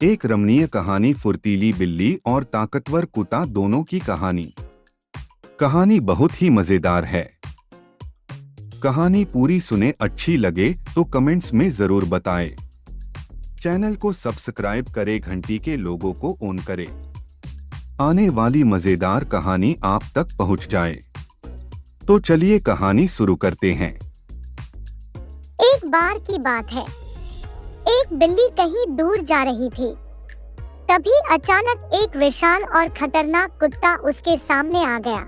एक रमणीय कहानी, फुर्तीली बिल्ली और ताकतवर कुत्ता दोनों की कहानी। कहानी बहुत ही मजेदार है। कहानी पूरी सुने, अच्छी लगे तो कमेंट्स में जरूर बताएं। चैनल को सब्सक्राइब करें, घंटी के लोगों को ऑन करें। आने वाली मजेदार कहानी आप तक पहुंच जाए। तो चलिए कहानी शुरू करते हैं। एक बार की बात है, एक बिल्ली कहीं दूर जा रही थी। तभी अचानक एक विशाल और खतरनाक कुत्ता उसके सामने आ गया।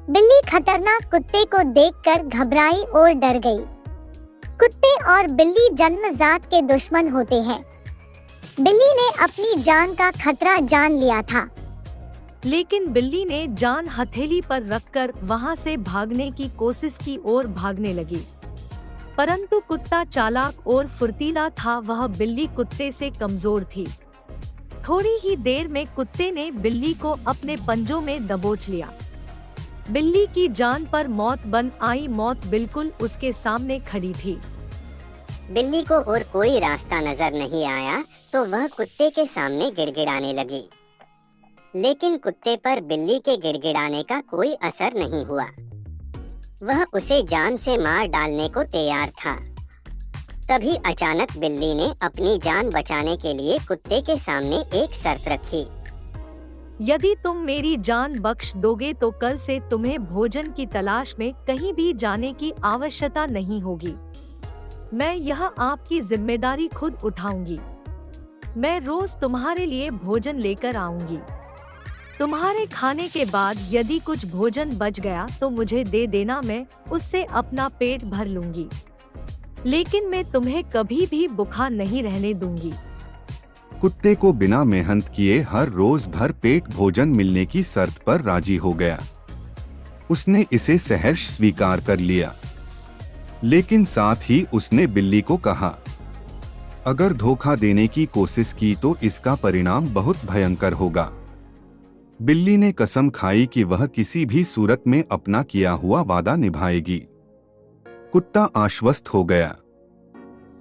बिल्ली खतरनाक कुत्ते को देखकर घबराई और डर गई। कुत्ते और बिल्ली जन्मजात के दुश्मन होते हैं। बिल्ली ने अपनी जान का खतरा जान लिया था, लेकिन बिल्ली ने जान हथेली पर रखकर वहां से भागने की कोशिश की और भागने लगी। परंतु कुत्ता चालाक और फुर्तीला था, वह बिल्ली कुत्ते से कमजोर थी। थोड़ी ही देर में कुत्ते ने बिल्ली को अपने पंजों में दबोच लिया। बिल्ली की जान पर मौत बन आई। मौत बिल्कुल उसके सामने खड़ी थी। बिल्ली को और कोई रास्ता नजर नहीं आया तो वह कुत्ते के सामने गिड़गिड़ाने लगी, लेकिन कुत्ते पर बिल्ली के गिड़गिड़ाने का कोई असर नहीं हुआ। वह उसे जान से मार डालने को तैयार था। तभी अचानक बिल्ली ने अपनी जान बचाने के लिए कुत्ते के सामने एक शर्त रखी। यदि तुम मेरी जान बख्श दोगे तो कल से तुम्हें भोजन की तलाश में कहीं भी जाने की आवश्यकता नहीं होगी। मैं यह आपकी जिम्मेदारी खुद उठाऊंगी। मैं रोज तुम्हारे लिए भोजन लेकर आऊंगी। तुम्हारे खाने के बाद यदि कुछ भोजन बच गया तो मुझे दे देना, मैं उससे अपना पेट भर लूंगी। लेकिन मैं तुम्हें कभी भी भूखा नहीं रहने दूंगी। कुत्ते को बिना मेहनत किए हर रोज भर पेट भोजन मिलने की शर्त पर राजी हो गया। उसने इसे सहर्ष स्वीकार कर लिया, लेकिन साथ ही उसने बिल्ली को कहा, अगर धोखा देने की कोशिश की तो इसका परिणाम बहुत भयंकर होगा। बिल्ली ने कसम खाई कि वह किसी भी सूरत में अपना किया हुआ वादा निभाएगी। कुत्ता आश्वस्त हो गया।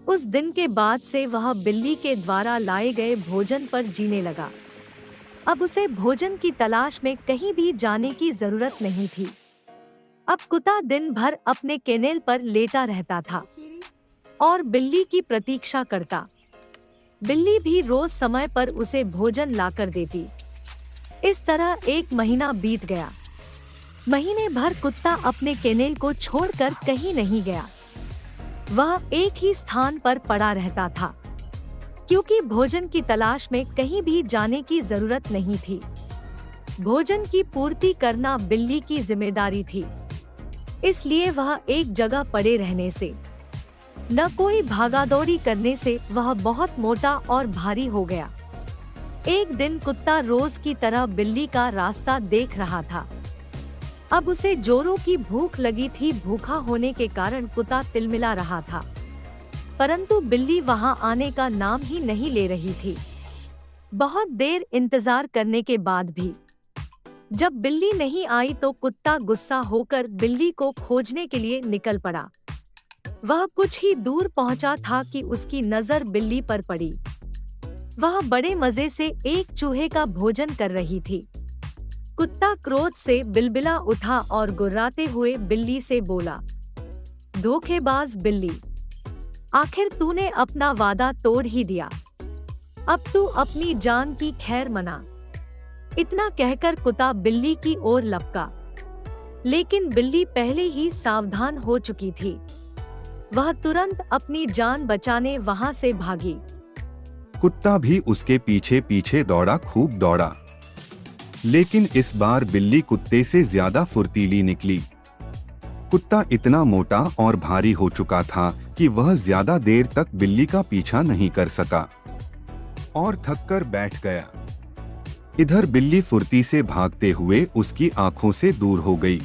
उस दिन के बाद से वह बिल्ली के द्वारा लाए गए भोजन पर जीने लगा। अब उसे भोजन की तलाश में कहीं भी जाने की जरूरत नहीं थी। अब कुत्ता दिन भर अपने केनेल पर लेटा रहता था और बिल्ली की प्रतीक्षा करता। बिल्ली भी रोज समय पर उसे भोजन लाकर देती। इस तरह एक महीना बीत गया। महीने भर कुत्ता अपने केनेल को छोड़कर कहीं नहीं गया। वह एक ही स्थान पर पड़ा रहता था, क्योंकि भोजन की तलाश में कहीं भी जाने की जरूरत नहीं थी। भोजन की पूर्ति करना बिल्ली की जिम्मेदारी थी, इसलिए वह एक जगह पड़े रहने से, न कोई भागादौड़ी करने से वह बहुत मोटा और भारी हो गया। एक दिन कुत्ता रोज की तरह बिल्ली का रास्ता देख रहा था। अब उसे जोरों की भूख लगी थी। भूखा होने के कारण कुत्ता तिलमिला रहा था, परंतु बिल्ली वहां आने का नाम ही नहीं ले रही थी। बहुत देर इंतजार करने के बाद भी जब बिल्ली नहीं आई तो कुत्ता गुस्सा होकर बिल्ली को खोजने के लिए निकल पड़ा। वह कुछ ही दूर पहुंचा था कि उसकी नजर बिल्ली पर पड़ी। वह बड़े मजे से एक चूहे का भोजन कर रही थी। कुत्ता क्रोध से बिलबिला उठा और गुर्राते हुए बिल्ली से बोला, धोखेबाज बिल्ली, आखिर तूने अपना वादा तोड़ ही दिया। अब तू अपनी जान की खैर मना। इतना कहकर कुत्ता बिल्ली की ओर लपका, लेकिन बिल्ली पहले ही सावधान हो चुकी थी। वह तुरंत अपनी जान बचाने वहां से भागी। कुत्ता भी उसके पीछे पीछे दौड़ा, खूब दौड़ा, लेकिन इस बार बिल्ली कुत्ते से ज्यादा फुर्तीली निकली। कुत्ता इतना मोटा और भारी हो चुका था कि वह ज्यादा देर तक बिल्ली का पीछा नहीं कर सका और थककर बैठ गया। इधर बिल्ली फुर्ती से भागते हुए उसकी आंखों से दूर हो गई।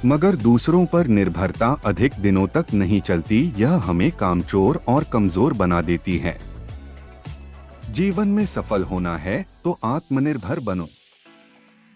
मगर दूसरों पर निर्भरता अधिक दिनों तक नहीं चलती। यह हमें कामचोर और कमजोर बना देती है। जीवन में सफल होना है तो आत्मनिर्भर बनो।